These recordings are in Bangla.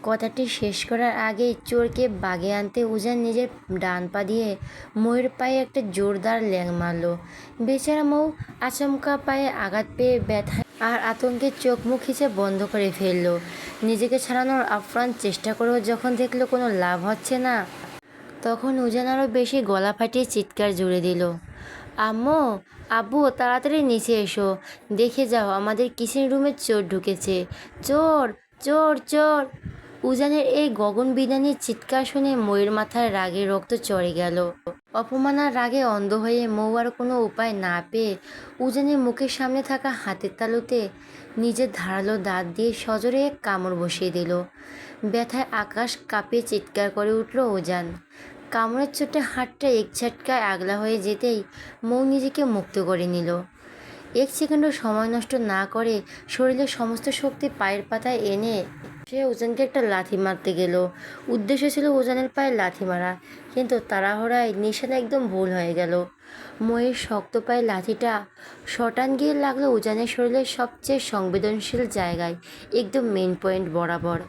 কথাটি শেষ করার আগেই চোরকে বাগে আনতে উজান নিজের ডান পা দিয়ে মৌয়ের পায়ে একটা জোরদার ল্যাং মারল। বেচারা মৌ আচমকা পায়ে আঘাত পেয়ে ব্যথায় আর আতঙ্কে চোখ মুখ খিচে বন্ধ করে ফেলল। নিজেকে ছাড়ানোর আপ্রাণ চেষ্টা করেও যখন দেখলো কোনো লাভ হচ্ছে না, তখন উজান আরও বেশি গলা ফাটিয়ে চিৎকার জুড়ে দিল, আম্মু, আব্বু, তাড়াতাড়ি নিচে এসো, দেখে যাও আমাদের কিচেন রুমে চোর ঢুকেছে, চোর, চোর, চোর। উজানের এই গগনবিদারী চিৎকার শুনে মৌয়ের মাথায় রাগে রক্ত চড়ে গেল। অপমানার রাগে অন্ধ হয়ে মৌ আর কোনো উপায় না পেয়ে উজানের মুখের সামনে থাকা হাতের তালুতে নিজের ধারালো দাঁত দিয়ে সজোরে এক কামড় বসিয়ে দিল। ব্যথায় আকাশ কাঁপিয়ে চিৎকার করে উঠল উজান। কামড়ের চোটে হাতটা এক ঝটকায় আগলা হয়ে যেতেই মৌ নিজেকে মুক্ত করে নিল। এক সেকেন্ডও সময় নষ্ট না করে শরীরের সমস্ত শক্তি পায়ের পাতায় এনে সে উজানকে একটা লাথি মারতে গেল। উদ্দেশ্য ছিল উজানের পায়ে লাথি মারা, কিন্তু তাড়াহুড়ায় নিশানা একদম ভুল হয়ে গেল। মৌয়ের শক্ত পায়ে লাথিটা শটান গিয়ে লাগলো উজানের শরীরের সবচেয়ে সংবেদনশীল জায়গায়, একদম মেন পয়েন্ট বরাবর।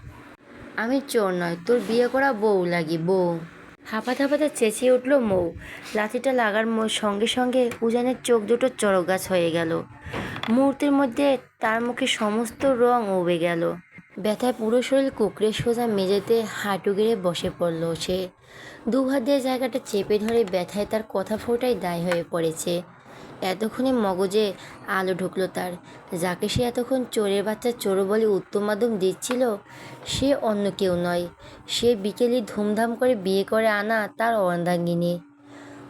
আমি চোর নয়, তোর বিয়ে করা বউ লাগি, বউ। হাঁপাতে হাঁপাতে চেঁচিয়ে উঠল মৌ। লাথিটা লাগার সঙ্গে সঙ্গে উজানের চোখ দুটো চড়কগাছ হয়ে গেল। মুহূর্তের মধ্যে তার মুখে সমস্ত রং উবে গেল। ব্যথায় পুরো শরীর কুঁকড়ে সোজা মেঝেতে হাঁটু গেড়ে বসে পড়ল সে। দু হাত দিয়ে জায়গাটা চেপে ধরে ব্যথায় তার কথা ফোটাই দায় হয়ে পড়েছে। এতক্ষণে মগজে আলো ঢুকলো তার। যাকে সে এতক্ষণ চোরের বাচ্চা চোর বলে উত্তমাদম দিচ্ছিল, সে অন্য কেউ নয়, সে বিকেলে ধুমধাম করে বিয়ে করে আনা তার অর্ধাঙ্গিনী।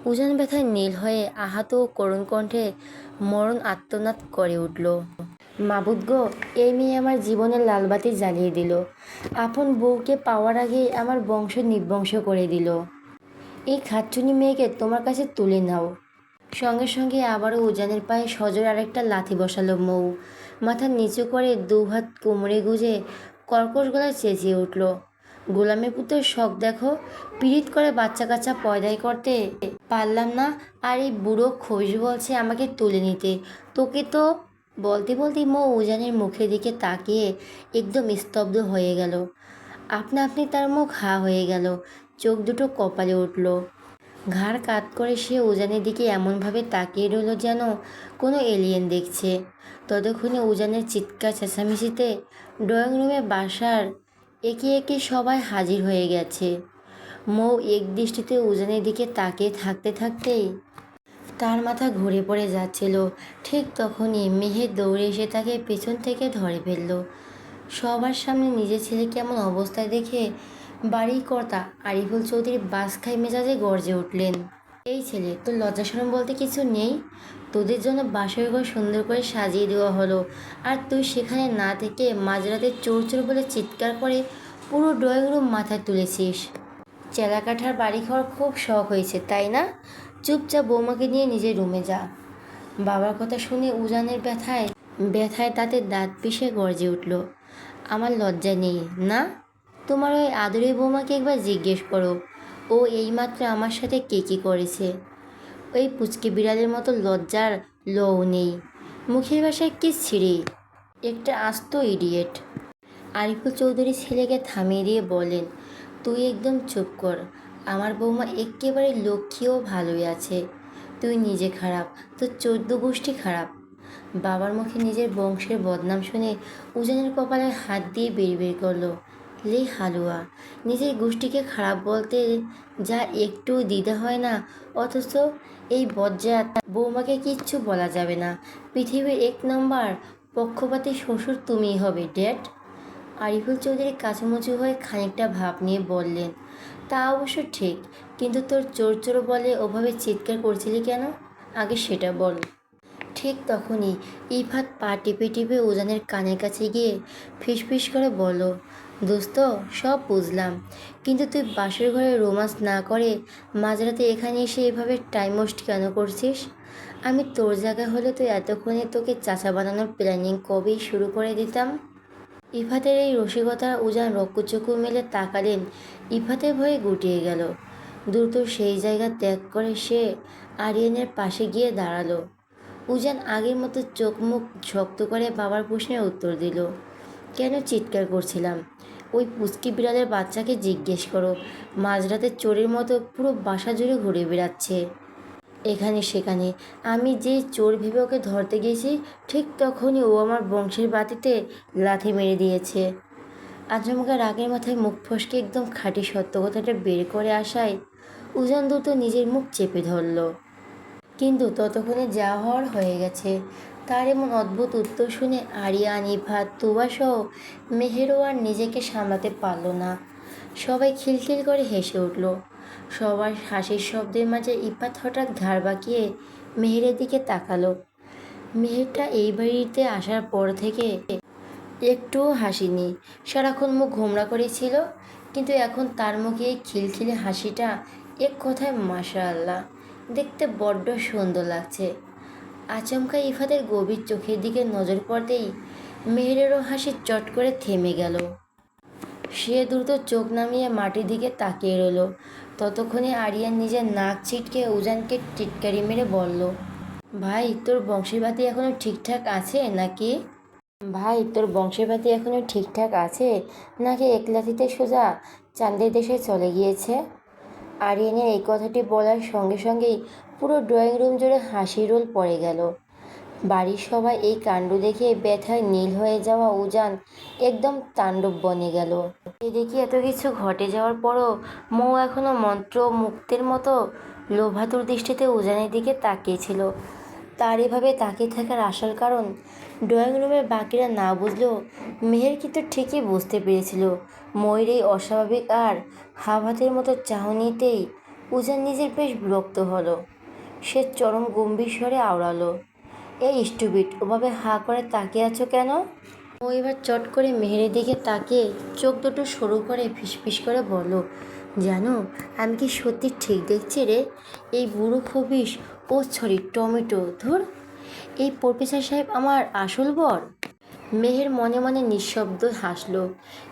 উজান ব্যথায় নীল হয়ে আহত ও করুণ কণ্ঠে মরণ আর্তনাদ করে উঠল, মাবুদ গো, এই মেয়ে আমার জীবনের লালবাতি জ্বালিয়ে দিল, আপন বউকে পাওয়ার আগেই আমার বংশ নির্বংশ করে দিল। এই খাচ্ছুনি মেয়েকে তোমার কাছে তুলে নাও। সঙ্গে সঙ্গে আবারও উজানের পায়ে সজোর আরেকটা লাথি বসালো মৌ। মাথা নিচু করে দু হাত কোমরে গুজে কর্কশ গলায় চেঁচিয়ে উঠল, গোলামের পুত্রের শখ দেখো, পীড়িত করে বাচ্চা কাচ্চা পয়দাই করতে পারলাম না, আর এই বুড়ো খবিশ বলছে আমাকে তুলে নিতে। তোকে তো। বলতে বলতে মৌ উজানের মুখের দিকে তাকিয়ে একদম স্তব্ধ হয়ে গেল। আপনা আপনি তার মুখ হা হয়ে গেল, চোখ দুটো কপালে উঠল। ঘাড় কাত করে সে উজানের দিকে এমনভাবে তাকিয়ে রইল যেন কোনো এলিয়েন দেখছে। ততক্ষণে উজানের চিৎকার চেঁচামেচিতে ড্রয়িং রুমে বাসার একে একে সবাই হাজির হয়ে গেছে। মৌ এক দৃষ্টিতে উজানের দিকে তাকিয়ে থাকতে থাকতেই তার মাথা ঘুরে পড়ে যাচ্ছিল। ঠিক তখনই মেহের দৌড়ে এসে তাকে পেছন থেকে ধরে ফেলল। সবার সামনে নিজের ছেলেকে এমন অবস্থায় দেখে বাড়ির কর্তা আরিফুল চৌধুরী বাস খাই মেজাজে গর্জে উঠলেন, এই ছেলে, তোর লজ্জা শরম বলতে কিছু নেই? তোদের জন্য বাসর ঘর সুন্দর করে সাজিয়ে দেওয়া হলো, আর তুই সেখানে না থেকে মাঝরাতে চোর চোর বলে চিৎকার করে পুরো ড্রয়িং রুম মাথায় তুলেছিস। চেলাকাঠার বাড়ি ঘর খুব শখ হয়েছে তাই না? চুপচাপ বৌমাকে নিয়ে নিজের রুমে যা। বাবার কথা শুনে উজানের ব্যথায় ব্যথায় তাতে দাঁত পিষে গর্জে উঠল, আমার লজ্জা নেই না? তোমার ওই আদরের বৌমাকে একবার জিজ্ঞেস করো, ও এইমাত্র আমার সাথে কে কী করেছে। ওই পুচকে বিড়ালের মতো লজ্জার লও নেই, মুখের ভাষায় কি ছিঁড়ে, একটা আস্ত ইডিয়েট। আরিফুল চৌধুরী ছেলেকে থামিয়ে দিয়ে বলেন, তুই একদম চুপ কর, আমার বৌমা একেবারে লক্ষ্মী ও ভালোই আছে। তুই নিজে খারাপ, তোর 14 গোষ্ঠী খারাপ। বাবার মুখে নিজের বংশের বদনাম শুনে উজানের কপালে হাত দিয়ে বের করলো, লে হালুয়া, নিজের গোষ্ঠীকে খারাপ বলতে যা একটু দ্বিধা হয় না, অথচ এই বজ্জাত বৌমাকে কিচ্ছু বলা যাবে না। পৃথিবীর 1 নম্বর পক্ষপাতী শ্বশুর তুমিই হবে, ড্যাড। আরিফুল চৌধুরী কাচুমুচু হয়ে খানিকটা ভাব নিয়ে বললেন, তা অবশ্য ঠিক, কিন্তু তোর চোর চোর বলে ওভাবে চিৎকার করছিলি কেন, আগে সেটা বল। ঠিক তখনই ইফাত পা টিপে টিপে উজানের কানের কাছে গিয়ে ফিসফিস করে বলল, দোস্ত, সব বুঝলাম, কিন্তু তুই বাসর ঘরে রোমান্স না করে মাঝরাতে এখানে এসে এভাবে টাইম ওয়েস্ট কেন করছিস? আমি তোর জায়গায় হলে তো এতক্ষণে তোকে চাচা বানানোর প্ল্যানিং কবেই শুরু করে দিতাম। ইফাতের এই রসিকতা উজান রক্তচক্ষু মেলে তাকালেন। ইফাতের ভয়ে গুটিয়ে গেল। দ্রুত সেই জায়গা ত্যাগ করে সে আরিয়ানের পাশে গিয়ে দাঁড়ালো। উজান আগের মতো চোখ মুখ শক্ত করে বাবার প্রশ্নের উত্তর দিল, কেন চিৎকার করছিলাম? ওই পুচকি বিড়ালের বাচ্চাকে জিজ্ঞেস করো, মাঝরাতে চোরের মতো পুরো বাসা জুড়ে ঘুরে বেড়াচ্ছে এখানে সেখানে। আমি যেই চোর ভেবে ওকে ধরতে গেছি, ঠিক তখনই ও আমার বংশের বাতিতে লাথি মেরে দিয়েছে। আচমকা রাগের মাথায় মুখ ফসকে একদম খাঁটি সত্য কথাটা বের করে আসায় উজান দ্রুত নিজের মুখ চেপে ধরল। কিন্তু ততক্ষণে যা হওয়ার হয়ে গেছে। তার এমন অদ্ভুত উত্তর শুনে আরিয়ান, ইফাত, তুবা সহ মেহেরও আর নিজেকে সামলাতে পারল না। সবাই খিলখিল করে হেসে উঠল। সবার হাসির শব্দের মাঝে ইফাত হঠাৎ ঘাড় বাঁকিয়ে মেহেরের দিকে তাকালো। মেহেরটা এই বাড়িতে আসার পর থেকে একটুও হাসিনি, সারাক্ষণ মুখ গোমড়া করেছিল। কিন্তু এখন তার মুখে এই খিলখিলে হাসিটা, এক কথায় মাশাআল্লাহ, দেখতে বড্ড সুন্দর লাগছে। আচমকা ইফাতের গভীর চোখের দিকে নজর পড়তেই মেহেরেরও হাসি চট করে থেমে গেল। সে দ্রুত চোখ নামিয়ে মাটির দিকে তাকিয়ে রইল। ততক্ষণে আরিয়ান নিজের নাক ছিটকে উজানকে টিটকারি মেরে বলল, ভাই তোর বংশীবাতি এখনো ঠিকঠাক আছে নাকি? ভাই তোর বংশীবাতি এখনো ঠিকঠাক আছে নাকি একলাথিতে সোজা চাঁদের দেশে চলে গিয়েছে? আরিয়ানের এই কথাটি বলার সঙ্গে সঙ্গেই পুরো ড্রয়িং রুম জুড়ে হাসির রোল পড়ে গেল। বাড়ির সবাই এই কাণ্ড দেখে ব্যথায় নীল হয়ে যাওয়া উজান একদম তাণ্ডব বনে গেল। এদিকে এত কিছু ঘটে যাওয়ার পরও মৌ এখনো মন্ত্রমুগ্ধের মতো লোভাতুর দৃষ্টিতে উজানের দিকে তাকিয়েছিল। তার এভাবে তাকিয়ে থাকার আসল কারণ ড্রয়িং রুমের বাকিরা না বুঝলেও মেহের কিন্তু ঠিকই বুঝতে পেরেছিল। ময়ূর এই অস্বাভাবিক আর হাওয়াতের মতো চাহনিতেই উজান নিজের বেশ বিরক্ত হলো। সে চরম গম্ভীর স্বরে আওড়ালো, এই স্টুপিড, ওভাবে হাঁ করে তাকিয়ে আছো কেন? ও এবার চট করে মেহেরের দিকে তাকিয়ে চোখ দুটো সরু করে ফিসফিস করে বলল, জানো আমি কি সত্যি ঠিক দেখছি রে? এই বুড়ো খবিস, ও সরি টমেটো, ধুর, এই প্রফেসর সাহেব আমার আসল বর। মেহের মনে মনে নিঃশব্দ হাসলো।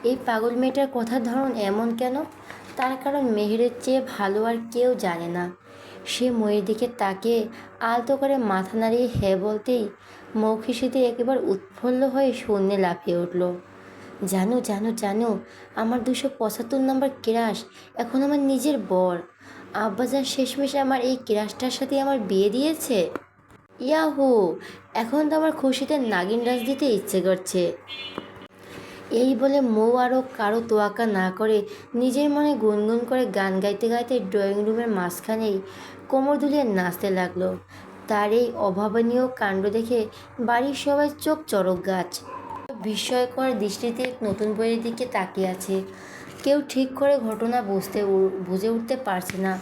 এই পাগল মেয়েটার কথার ধরন এমন কেন? তার কারণ মেহেরের চেয়ে ভালো আর কেউ জানে না। সে ময়ের দিকে তাকিয়ে আলতো করে মাথা নাড়িয়ে হ্যাঁ বলতেই মৌখিসিতে একেবারে উৎফুল্ল হয়ে শূন্যে লাফিয়ে উঠল। জানো জানো জানো, আমার 275 নম্বর ক্রাশ এখন আমার নিজের বর। আব্বাজান শেষমেশ আমার এই ক্রাশটার সাথে আমার বিয়ে দিয়েছে। ইয়াহু, এখন তো আমার খুশিতে নাগিন রাজ দিতে ইচ্ছে করছে। এই বলে মৌ আরও কারো তোয়াক্কা না করে নিজের মনে গুনগুন করে গান গাইতে গাইতে ড্রয়িং রুমের মাঝখানেই কোমর দুলিয়ে নাচতে লাগলো। তার এই অভাবনীয় কাণ্ড দেখে বাড়ির সবাই চোখ চড়ক গাছ। বিস্ময়কর দৃষ্টিতে নতুন বইয়ের দিকে তাকিয়ে আছে। কেউ ঠিক করে ঘটনা বুঝে উঠতে পারছে না।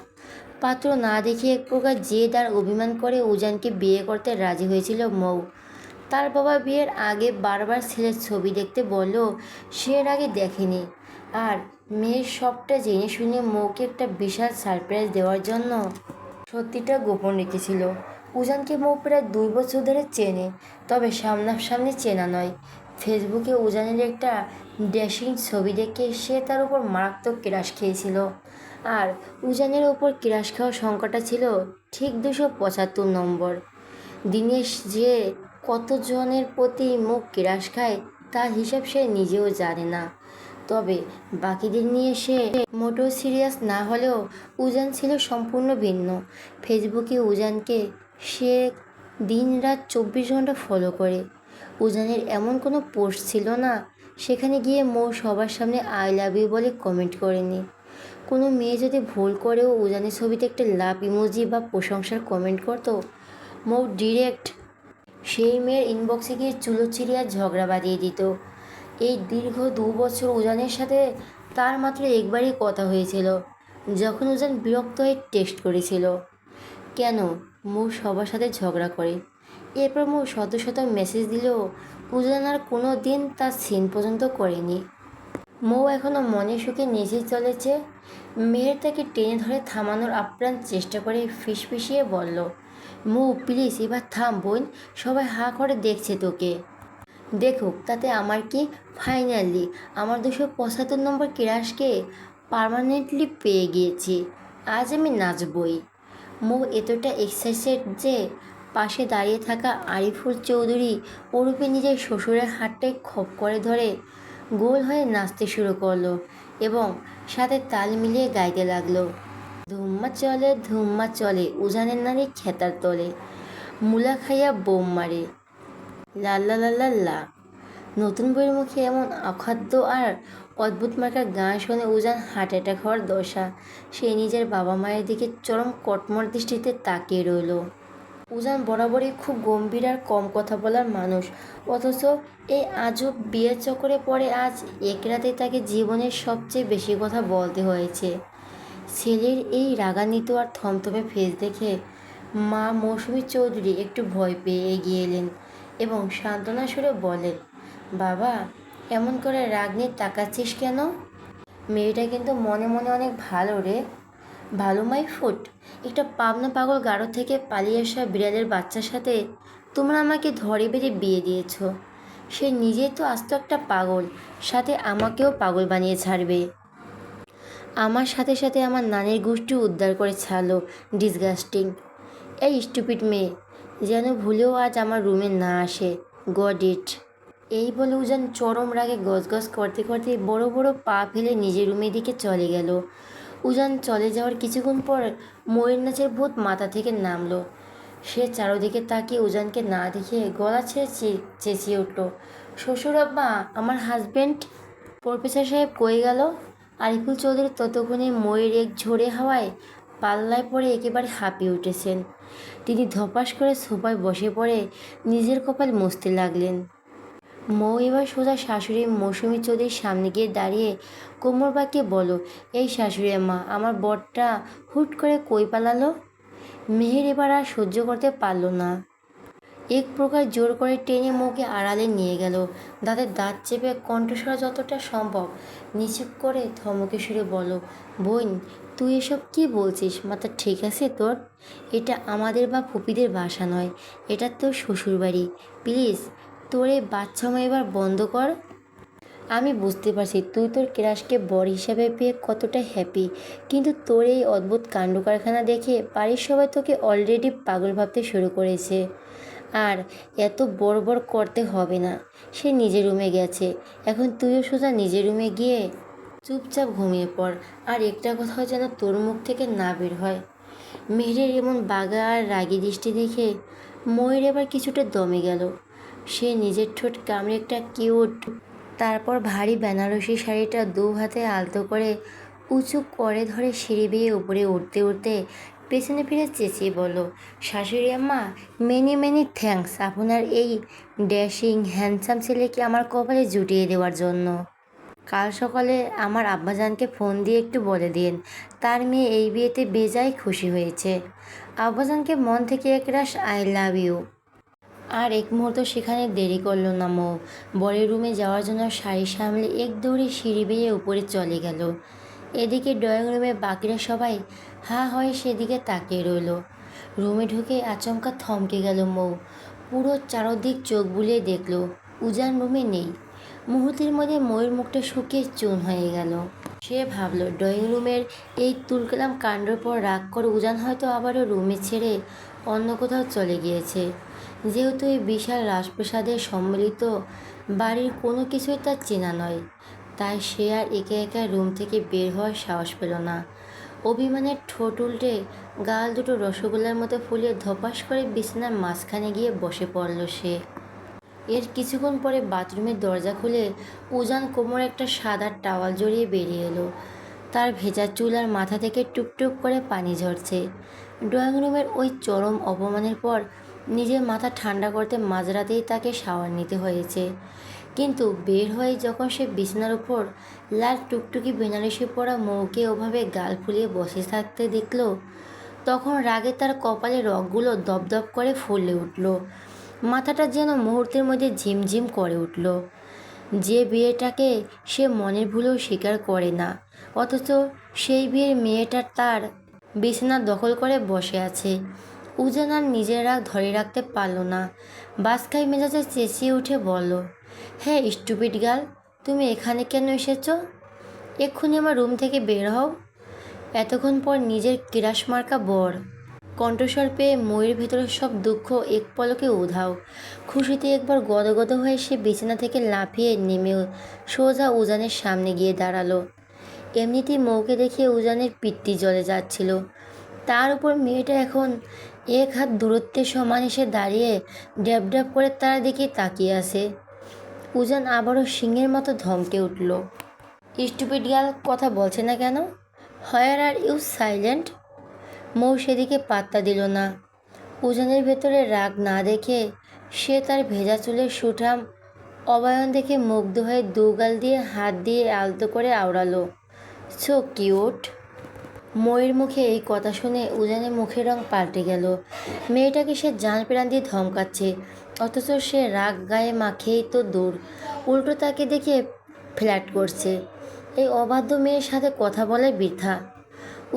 পাত্র না দেখে এক প্রকার জেদ আর অভিমান করে উজানকে বিয়ে করতে রাজি হয়েছিল মৌ। তার বাবা বিয়ের আগে বারবার ছেলের ছবি দেখতে বললেও সে এর আগে দেখেনি। আর মেয়ের সবটা জেনে শুনে মৌকে একটা বিশাল সারপ্রাইজ দেওয়ার জন্য সত্যিটা গোপন রেখেছিল। উজানকে মৌ প্রায় 2 বছর ধরে চেনে, তবে সামনাসামনি চেনা নয়। ফেসবুকে উজানের একটা ড্যাশিং ছবি দেখে সে তার উপর মারাত্মক ক্রাশ খেয়েছিল। আর উজানের ওপর ক্রাশ খাওয়ার সংখ্যাটা ছিল ঠিক 275 নম্বর। দিনেশ যে কতজনের প্রতি মুখ ক্রাশ খায় তার হিসাব সে নিজেও জানে না। তবে বাকিদের নিয়ে সে মোটেও সিরিয়াস না হলেও উজান ছিল সম্পূর্ণ ভিন্ন। ফেসবুকে উজানকে সে দিন রাত 24 ঘন্টা ফলো করে। উজানের এমন কোনো পোস্ট ছিল না সেখানে গিয়ে মৌ সবার সামনে আই লাভ ইউ বলে কমেন্ট করেনি। কোনো মেয়ে যদি ভুল করেও উজানের ছবিতে একটা লাভ ইমোজি বা প্রশংসার কমেন্ট করতো, মৌ ডিরেক্ট সেই মেয়ের ইনবক্সে গিয়ে চুলোচিরিয়া ঝগড়া বাঁধিয়ে দিত। এই দীর্ঘ 2 বছর উজানের সাথে তার মাত্র একবারই কথা হয়েছিল, যখন উজান বিরক্ত হয়ে টেক্সট করেছিল, কেন মৌ সবার সাথে ঝগড়া করে। এরপর মৌ শত শত মেসেজ দিলেও উজান আর কোনো দিন তার সিন পর্যন্ত করেনি। মৌ এখনও মনে সুখে নেচেই চলেছে। মেহের তাকে টেনে ধরে থামানোর আপ্রাণ চেষ্টা করে ফিসফিসিয়ে বলল, মৌ প্লিজ এবার থাম বোন, সবাই হাঁ করে দেখছে তোকে। দেখুক তাতে আমার কি, ফাইনালি আমার 275 নম্বর ক্রাশকে পার্মানেন্টলি পেয়ে গিয়েছি, আজ আমি নাচবই। মৌ এতটা এক্সাইটেড যে পাশে দাঁড়িয়ে থাকা আরিফুল চৌধুরী ওরূপে নিজের শ্বশুরের হাতটাই খপ করে ধরে গোল হয়ে নাচতে শুরু করলো এবং সাথে তাল মিলিয়ে গাইতে লাগলো। ধুম্মা চলে উজানের নারী খেতার তলে, মুলা খাইয়া বোম মারে, লাল্লা লাল্লা লা। নতুন বইয়ের মুখে এমন অখাদ্য আর অদ্ভুত মার্কার গান শুনে উজান হার্ট অ্যাটাক হওয়ার দশা। সে নিজের বাবা মায়ের দিকে চরম কটমট দৃষ্টিতে তাকিয়ে রইল। উজান বরাবরই খুব গম্ভীর আর কম কথা বলার মানুষ, অথচ এই আজব বিয়ের চক্করে পড়ে আজ এক রাতে তাকে জীবনের সবচেয়ে বেশি কথা বলতে হয়েছে। ছেলের এই রাগান্বিত আর থমথমে ফেস দেখে মা মৌসুমী চৌধুরী একটু ভয় পেয়ে এগিয়ে এলেন এবং সান্ত্বনা সুরে বলেন, বাবা, এমন করে রাগ নিয়ে তাকাচ্ছিস কেন? মেয়েটা কিন্তু মনে মনে অনেক ভালো রে, ভালো মাই ফুট। একটা পাবনা পাগল গাড়ো থেকে পালিয়ে আসা বিড়ালের বাচ্চার সাথে তোমরা আমাকে ধরে বেঁধে বিয়ে দিয়েছ। সে নিজেই তো আস্ত একটা পাগল, সাথে আমাকেও পাগল বানিয়ে ছাড়বে। আমার সাথে সাথে আমার নানির গোষ্ঠী উদ্ধার করে ছাড়লো। ডিসগাস্টিং। এই স্টুপিড মেয়ে যেন ভুলেও আজ আমার রুমে না আসে। গড ইট। এই বলে উজান চরম রাগে গজগজ করতে করতে বড় বড় পা ফেলে নিজের রুমের দিকে চলে গেল। উজান চলে যাওয়ার কিছুক্ষণ পর ময়ূর নাচের ভূত মাথা থেকে নামলো। সে চারদিকে তাকিয়ে উজানকে না দেখে গলা ছেড়ে চেঁচিয়ে উঠল, শ্বশুর আব্বা, আমার হাজব্যান্ড। প্রফেসর সাহেব কই গেল? আরিফুল চৌধুরী ততক্ষণে ময়ূর এক ঝোড়ে হাওয়ায় পাল্লায় পড়ে একেবারে হাঁপিয়ে উঠেছেন। তিনি ধপাস করে সোফায় বসে পড়ে নিজের কপাল মুছতে লাগলেন। মৌ এবার সোজা শাশুড়ি মৌসুমী চৌধুরীর সামনে গিয়ে দাঁড়িয়ে কোমর বাঁকিয়ে বলো, এই শাশুড়ি মা, আমার বরটা হুট করে কই পালালো? মেহের এবার আর সহ্য করতে পারল না। এক প্রকার জোর করে টেনে মৌকে আড়ালে নিয়ে গেল। দাঁতের দাঁত চেপে কণ্ঠস্বর যতটা সম্ভব নিচু করে ধমকে সুরে বলো, বোন, তুই এসব কি বলছিস? মাথা ঠিক আছে তোর? এটা আমাদের বা ফুপিদের বাসা নয়, এটা তোর শ্বশুরবাড়ি। প্লিজ তোর এই বাচ্চামো এবার বন্ধ কর। আমি বুঝতে পারছি তুই তোর ক্রাশকে বর হিসাবে পেয়ে কতটা হ্যাপি, কিন্তু তোর এই অদ্ভুত কাণ্ড কারখানা দেখে বাড়ির সবাই তোকে অলরেডি পাগল ভাবতে শুরু করেছে। আর এত বড় করতে হবে না। সে নিজের রুমে গেছে, এখন তুইও সোজা নিজের রুমে গিয়ে চুপচাপ ঘুমিয়ে পড়, আর একটা কথাও যেন তোর মুখ থেকে না বের হয়। মেহেরের এমন বাগা আর রাগী দৃষ্টি দেখে ময়ূর এবার কিছুটা দমে গেল। সে নিজের ঠোঁট কামড়ে একটা কিউট, তারপর ভারী বেনারসি শাড়িটা দু হাতে আলতো করে উঁচু করে ধরে সিঁড়ি বেয়ে উপরে উঠতে উঠতে পেছনে ফিরে চেঁচিয়ে বলল, শাশুড়ি আম্মা, মেনি মেনি থ্যাঙ্কস আপনার এই ড্যাশিং হ্যান্ডসাম ছেলেকে আমার কপালে জুটিয়ে দেওয়ার জন্য। কাল সকালে আমার আব্বাজানকে ফোন দিয়ে একটু বলে দিন তার মেয়ে এই বিয়েতে বেজায় খুশি হয়েছে। আব্বাজানকে মন থেকে একরাশ আই লাভ ইউ। আর এক মুহূর্ত সেখানে দেরি করল না মৌ। বরের রুমে যাওয়ার জন্য শাড়ি সামলে এক দৌড়ে সিঁড়ি বেয়ে উপরে চলে গেল। এদিকে ড্রয়িং রুমে বাকিরা সবাই হা হয়ে সেদিকে তাকিয়ে রইল। রুমে ঢুকে আচমকা থমকে গেল মৌ। পুরো চারদিক চোখ বুলিয়ে দেখল উজান রুমে নেই। মুহূর্তের মধ্যে ময়ূর মুখটা শুকিয়ে চুন হয়ে গেল। সে ভাবল ড্রয়িং রুমের এই তুলকালাম কাণ্ডর পর রাগ করে উজান হয়তো আবারও রুমে ছেড়ে অন্য কোথাও চলে গিয়েছে। যেহেতু এই বিশাল রাজপ্রাসাদের সম্মিলিত বাড়ির কোনো কিছুই তার চেনা নয়, তাই সে আর একা একা রুম থেকে বের হওয়ার সাহস পেল না। অভিমানের ঠোঁট উল্টে গাল দুটো রসগোল্লার মতো ফুলিয়ে ধপাস করে বিছানার মাঝখানে গিয়ে বসে পড়ল সে। এর কিছুক্ষণ পরে বাথরুমের দরজা খুলে উজান কোমরে একটা সাদা টাওয়াল জড়িয়ে বেরিয়ে এলো। তার ভেজা চুল আর মাথা থেকে টুপটুপ করে পানি ঝরছে। ড্রয়িং রুমের ওই চরম অপমানের পর নিজের মাথা ঠান্ডা করতে মাঝরাতেই তাকে শাওয়ার নিতে হয়েছে। কিন্তু বের হয়ে যখন সে বিছানার উপর লাল টুকটুকি বেনারসি পরা মৌকে ওভাবে গাল ফুলিয়ে বসে থাকতে দেখল, তখন রাগে তার কপালে রগগুলো দপদপ করে ফুলে উঠল। মাথাটা যেন মুহূর্তের মধ্যে ঝিমঝিম করে উঠল। যে বিয়েটাকে সে মনের ভুলেও স্বীকার করে না, অথচ সেই বিয়ের মেয়েটা তার বিছানা দখল করে বসে আছে। উজান আর নিজের রাগ ধরে রাখতে পারল না। বাসকাই মেজাজে চেঁচিয়ে উঠে বলল, হ্যাঁ স্টুপিড গার্ল, তুমি এখানে কেন এসেছ? এক্ষুনি আমার রুম থেকে বের হও। এতক্ষণ পর নিজের কিরাস মার্কা বর কণ্ঠস্বর পেয়ে ময়ূরের ভেতরে সব দুঃখ এক পলকে উধাও। খুশিতে একবার গদগদ হয়ে সে বিছানা থেকে লাফিয়ে নেমে সোজা উজানের সামনে গিয়ে দাঁড়ালো। এমনিতেই মৌকে দেখে উজানের পিত্তি জ্বলে যাচ্ছিল। তার উপর মেয়েটা এখন এক হাত দূরত্বে সমান এসে দাঁড়িয়ে ড্যাব ড্যাব করে তার দিকে তাকিয়ে আছে। উজান আবারও সিংহের মতো ধমকে উঠল। স্টুপিড গার্ল, কথা বলছে না কেন? হোয়ার আর ইউ সাইলেন্ট? মৌ সেদিকে পাত্তা দিল না। উজানের ভেতরে রাগ না দেখে সে তার ভেজা চুলের সুঠাম অবয়ন দেখে মুগ্ধ হয়ে দুগাল দিয়ে হাত দিয়ে আলতো করে আওড়ালো, সো কিউট। ময়ের মুখে এই কথা শুনে উজানের মুখের রং পাল্টে গেল। মেয়েটাকে সে জান প্রাণ দিয়ে ধমকাচ্ছে, অথচ সে রাগ গায়ে মাখিয়েই তো দূর, উল্টো তাকে দেখে ফ্ল্যাট করছে। এই অবাধ্য মেয়ের সাথে কথা বলে বৃথা।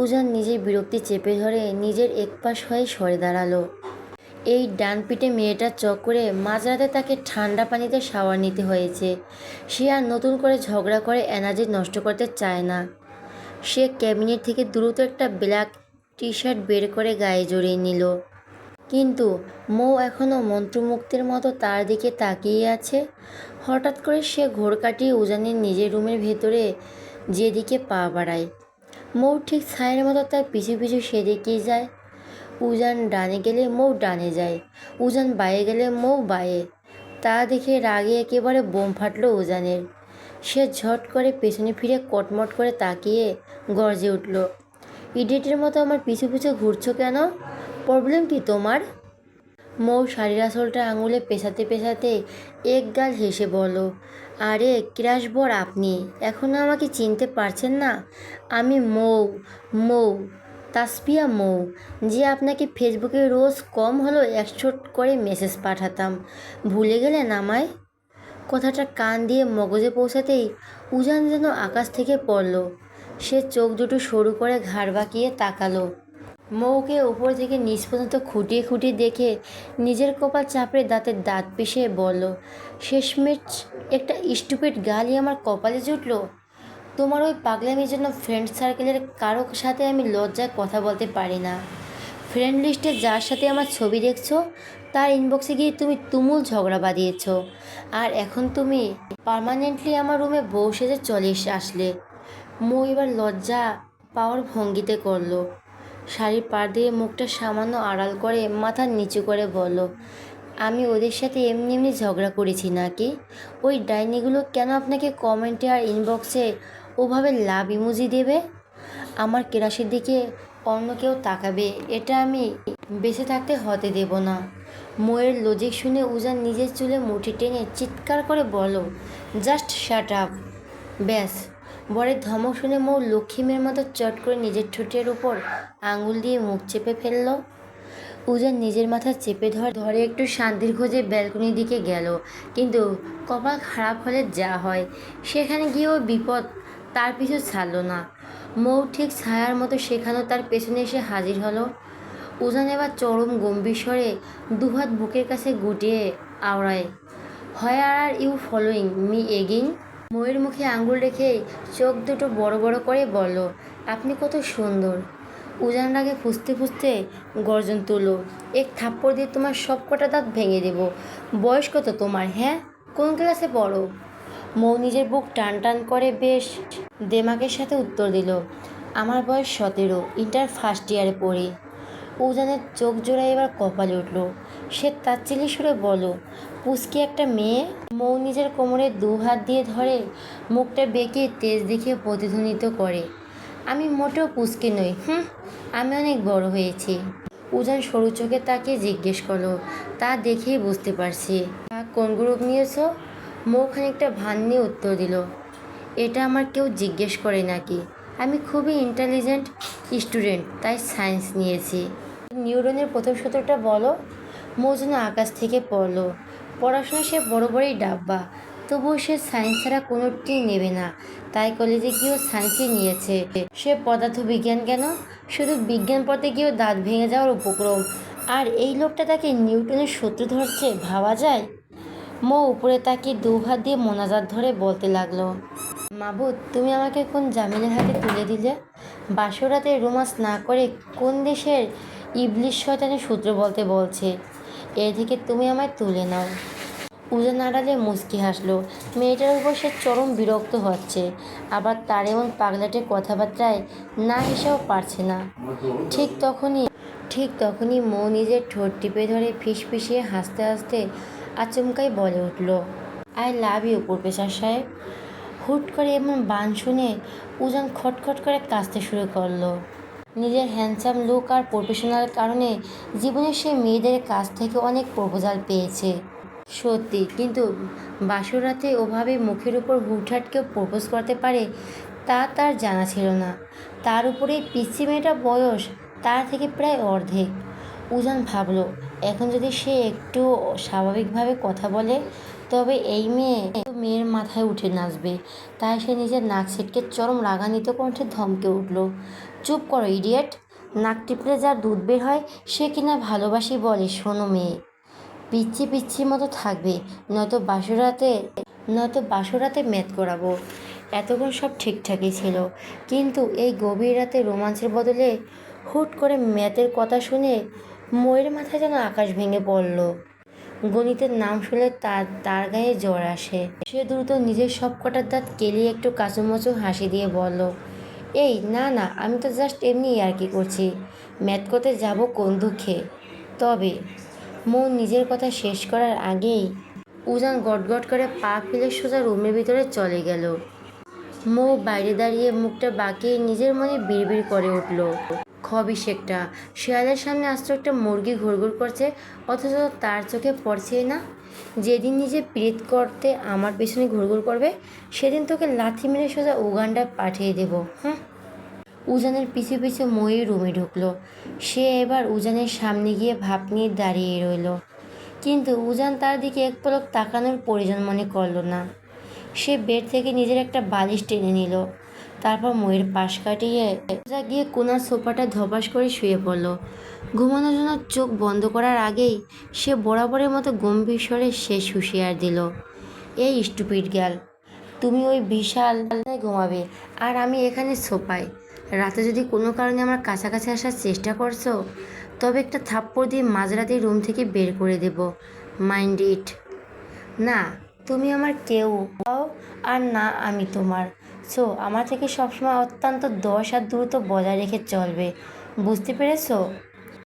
উজান নিজের বিরক্তি চেপে ধরে নিজের একপাশ হয়ে সরে দাঁড়ালো। এই ডান পিঠে মেয়েটার চক্করে মাঝরাতে তাকে ঠান্ডা পানিতে শাওয়ার নিতে হয়েছে। সে আর নতুন করে ঝগড়া করে এনার্জি নষ্ট করতে চায় না। সে ক্যাবিনেট থেকে দ্রুত একটা ব্ল্যাক টি শার্ট বের করে গায়ে জড়িয়ে নিল। কিন্তু মৌ এখনও মন্ত্রমুগ্ধের মতো তার দিকে তাকিয়ে আছে। হঠাৎ করে সে ঘোর কাটিয়ে উজানের নিজের রুমের ভেতরে যেদিকে পা বাড়ায়। মৌ ঠিক ছায়ের মতো তার পিছু পিছু সেদিকেই যায়। উজান ডানে গেলে মৌ ডানে যায়, উজান বায়ে গেলে মৌ বায়ে। তা দেখে রাগে একেবারে বোম ফাটলো উজানের। সে ঝট করে পেছনে ফিরে কটমট করে তাকিয়ে গর্জে উঠল, ইডিয়েটের মতো আমার পিছু পিছু ঘুরছো কেন? প্রবলেম কি তোমার? মৌ শাড়ির আঁচলটা আঙুলে পেছাতে পেছাতে এক গাল হেসে বলল, আরে ক্রাশ বর আপনি এখনও আমাকে চিনতে পারছেন না? আমি মৌ, মৌ, তাসফিয়া মৌ, যে আপনাকে ফেসবুকে রোজ কম হলো 100 করে মেসেজ পাঠাতাম। ভুলে গেলেন আমায়? কথাটা কান দিয়ে মগজে পৌঁছাতেই উজান যেন আকাশ থেকে পড়ল। সে চোখ দুটো সরু করে ঘাড় বাঁকিয়ে তাকালো। মৌকে উপর থেকে নিচ পর্যন্ত খুঁটিয়ে খুঁটিয়ে দেখে নিজের কপাল চাপড়ে দাঁতের দাঁত পিষে বলল, শেষমেশ একটা স্টুপিড গালই আমার কপালে জুটল। তোমার ওই পাগলামির জন্য ফ্রেন্ড সার্কেলের কারো সাথে আমি লজ্জায় কথা বলতে পারি না। ফ্রেন্ড লিস্টে যার সাথে আমার ছবি দেখছো তার ইনবক্সে গিয়ে তুমি তুমুল ঝগড়া বাঁধিয়েছ, আর এখন তুমি পার্মানেন্টলি আমার রুমে বউ সেজে চলে আসলে। মৌ এবার লজ্জা পাওয়ার ভঙ্গিতে করলো। শাড়ির পাড় দিয়ে মুখটা সামান্য আড়াল করে মাথা নিচু করে বলল, আমি ওদের সাথে এমনি এমনি ঝগড়া করেছি নাকি? ওই ডাইনিগুলো কেন আপনাকে কমেন্টে আর ইনবক্সে ওভাবে লাভ ইমোজি দেবে? আমার ক্রাশের দিকে অন্য কেউ তাকাবে এটা আমি বেঁচে থাকতে হতে দেব না। ময়ের লজিক শুনে উজান নিজের চুলে মুঠি টেনে চিৎকার করে বলল, জাস্ট শাট আপ। ব্যাস, বরের ধমক শুনে মৌ লক্ষ্মীমের মতো চট করে নিজের ঠোঁটের উপর আঙুল দিয়ে মুখ চেপে ফেলল। উজান নিজের মাথা চেপে ধরে একটু শান্তির খোঁজে ব্যালকনির দিকে গেল, কিন্তু কপাল খারাপ হলে যা হয় সেখানে গিয়েও বিপদ তার পিছু ছাড়ল না। মৌ ঠিক ছায়ার মতো সেখানেও তার পেছনে এসে হাজির হলো। উজান এবার চরম গম্ভীর স্বরে দুহাত বুকের কাছে গুটিয়ে আওড়ায়, where are you following me again? ময়ের মুখে আঙুল রেখে চোখ দুটো বড় বড় করে বলল, আপনি কত সুন্দর। উজান রাগে ফুঁসতে ফুঁসতে গর্জন তুলো, এক থাপ্পড় দিয়ে তোমার সব কটা দাঁত ভেঙে দেব। বয়স কত তোমার? হ্যাঁ, কোন ক্লাসে পড়ো? মৌ নিজের বুক টান টান করে বেশ দেমাকের সাথে উত্তর দিল, আমার বয়স 17, ইন্টার ফার্স্ট ইয়ারে পড়ি। উজানের চোখ জোড়া এবার কপালে উঠল। সে তাচ্ছিল্যের সুরে বলল, পুচকি একটা মেয়ে? মৌ নিজের কোমরে 2 হাত দিয়ে ধরে মুখটা বেঁকে তেজ দেখে প্রতিধ্বনিত করে, আমি মোটেও পুচকি নই, আমি অনেক বড় হয়েছি। উজান সরু চোখে তাকিয়ে জিজ্ঞেস করলো, তা দেখেই বুঝতে পারছি। কোন গ্রুপ নিয়েছো? মৌ খানিকটা ভান নিয়ে উত্তর দিল, এটা আমার কেউ জিজ্ঞেস করে নাকি? আমি খুবই ইন্টেলিজেন্ট স্টুডেন্ট, তাই সায়েন্স নিয়েছি। নিউটনের প্রথম সূত্রটা বলো। মৌ যেন আকাশ থেকে পড়লো। পড়াশোনায় সে বড় বড়ই ডাব্বা, তবুও সে সায়েন্স ছাড়া কোনোটি নেবে না, তাই কলেজে গিয়েও সায়েন্সই নিয়েছে। সে পদার্থবিজ্ঞান কেন, শুধু বিজ্ঞান পড়তে গিয়েও দাঁত ভেঙে যাওয়ার উপক্রম, আর এই লোকটা তাকে নিউটনের সূত্র ধরছে, ভাবা যায়? মৌ উপরে তাকিয়ে 2 হাত দিয়ে মোনাজাত ধরে বলতে লাগলো, মাবুদ তুমি আমাকে কোন জামিনের হাতে তুলে দিলে? বাসরাতে রোমান্স না করে কোন দেশের ইবলিশ শয়তানের সূত্র বলতে বলছে, এ থেকে তুমি আমায় তুলে নাও। উজান আড়ালে মুচকি হাসলো। মেয়েটার উপর সে চরম বিরক্ত হচ্ছে, আবার তার এমন পাগলাটে কথাবার্তায় না হেসেও পারছে না। ঠিক তখনই মৌ নিজের ঠোঁট টিপে ধরে ফিসফিসিয়ে হাসতে হাসতে আচমকাই বলে উঠল, আই লাভ ইউ প্রফেসর সাহেব। হুট করে এমন বান শুনে উজান খটখট করে কাঁদতে শুরু করলো। নিজের হ্যান্ডসাম লুক আর প্রফেশনাল কারণে জীবনে সে মেয়েদের কাছ থেকে অনেক প্রপোজাল পেয়েছে সত্যি, কিন্তু বাসর রাতে ওভাবে মুখের উপর হুটহাট কেউ প্রপোজ করতে পারে তা তার জানা ছিল না। তার উপরে পিচ্চি মেয়েটার বয়স তার থেকে প্রায় অর্ধেক। উজান ভাবল, এখন যদি সে একটু স্বাভাবিকভাবে কথা বলে তবে এই মেয়ের মাথায় উঠে নাচবে। তাই সে নিজের নাক ছিটকে চরম রাগান্বিত কণ্ঠে ধমকে উঠল, চুপ করো ইডিয়েট। নাক টিপলে যা দুধ বের হয় সে কিনা ভালোবাসি বলে। শোনো মেয়ে, পিচ্ছি পিচ্ছি মতো থাকবে, নয়তো বাসরাতে ম্যাথ করাবো। এতক্ষণ সব ঠিকঠাকই ছিল, কিন্তু এই গভীর রাতে রোমাঞ্চের বদলে হুট করে ম্যাথের কথা শুনে ময়ের মাথায় যেন আকাশ ভেঙে পড়ল। গণিতের নাম শুনলে তার গায়ে জ্বর আসে। সে দ্রুত নিজের সব কটার দাঁত কেলিয়ে একটু কাঁচুমাচু হাসি দিয়ে বলল, এই না না, আমি তো জাস্ট এমনি ইয়ার্কি করছি। ম্যাথ করতে যাবো কোন দুঃখে। তবে মৌ নিজের কথা শেষ করার আগেই উজান গটগট করে পা ফেলে সোজা রুমের ভিতরে চলে গেল। মৌ বাইরে দাঁড়িয়ে মুখটা বাঁকিয়ে নিজের মনে বিড়বিড় করে উঠল, খবিস একটা, শেয়ালের সামনে আস্ত একটা মুরগি ঘুরঘুর করছে, অথচ তার চোখে পড়ছেই না। যেদিন নিজে পিরিত করতে আমার পেছনে ঘুরঘুর করবে সেদিন তোকে লাথি মেরে সোজা উগান্ডায় পাঠিয়ে দেব। হ্যাঁ। উজানের পিছু পিছু ময়ূর রুমে ঢুকলো। সে এবার উজানের সামনে গিয়ে ভাব নিয়ে দাঁড়িয়ে রইল, কিন্তু উজান তার দিকে এক পলক তাকানোর প্রয়োজন মনে করল না। সে বেড থেকে নিজের একটা বালিশ টেনে নিল, তারপর ময়ের পাশ কাটিয়ে সোজা গিয়ে কোনার সোফাটা ধপাস করে শুয়ে পড়ল। ঘুমানোর জন্য চোখ বন্ধ করার আগেই সে বরাবরের মতো গম্ভীর স্বরে শেষ হুঁশিয়ার দিল, এই স্টুপিড গার্ল, তুমি ওই বিশাল ঘুমাবে আর আমি এখানে সোফায়। রাতে যদি কোনো কারণে আমার কাছাকাছি আসার চেষ্টা করছো তবে একটা থাপ্পড় দিয়ে মাঝরাতে রুম থেকে বের করে দেব। Mind it. না তুমি আমার কেউ হও আর না আমি তোমার। সো আমার থেকে সবসময় অত্যন্ত 10 হাত দূরত্ব বজায় রেখে চলবে, বুঝতে পেরেছো?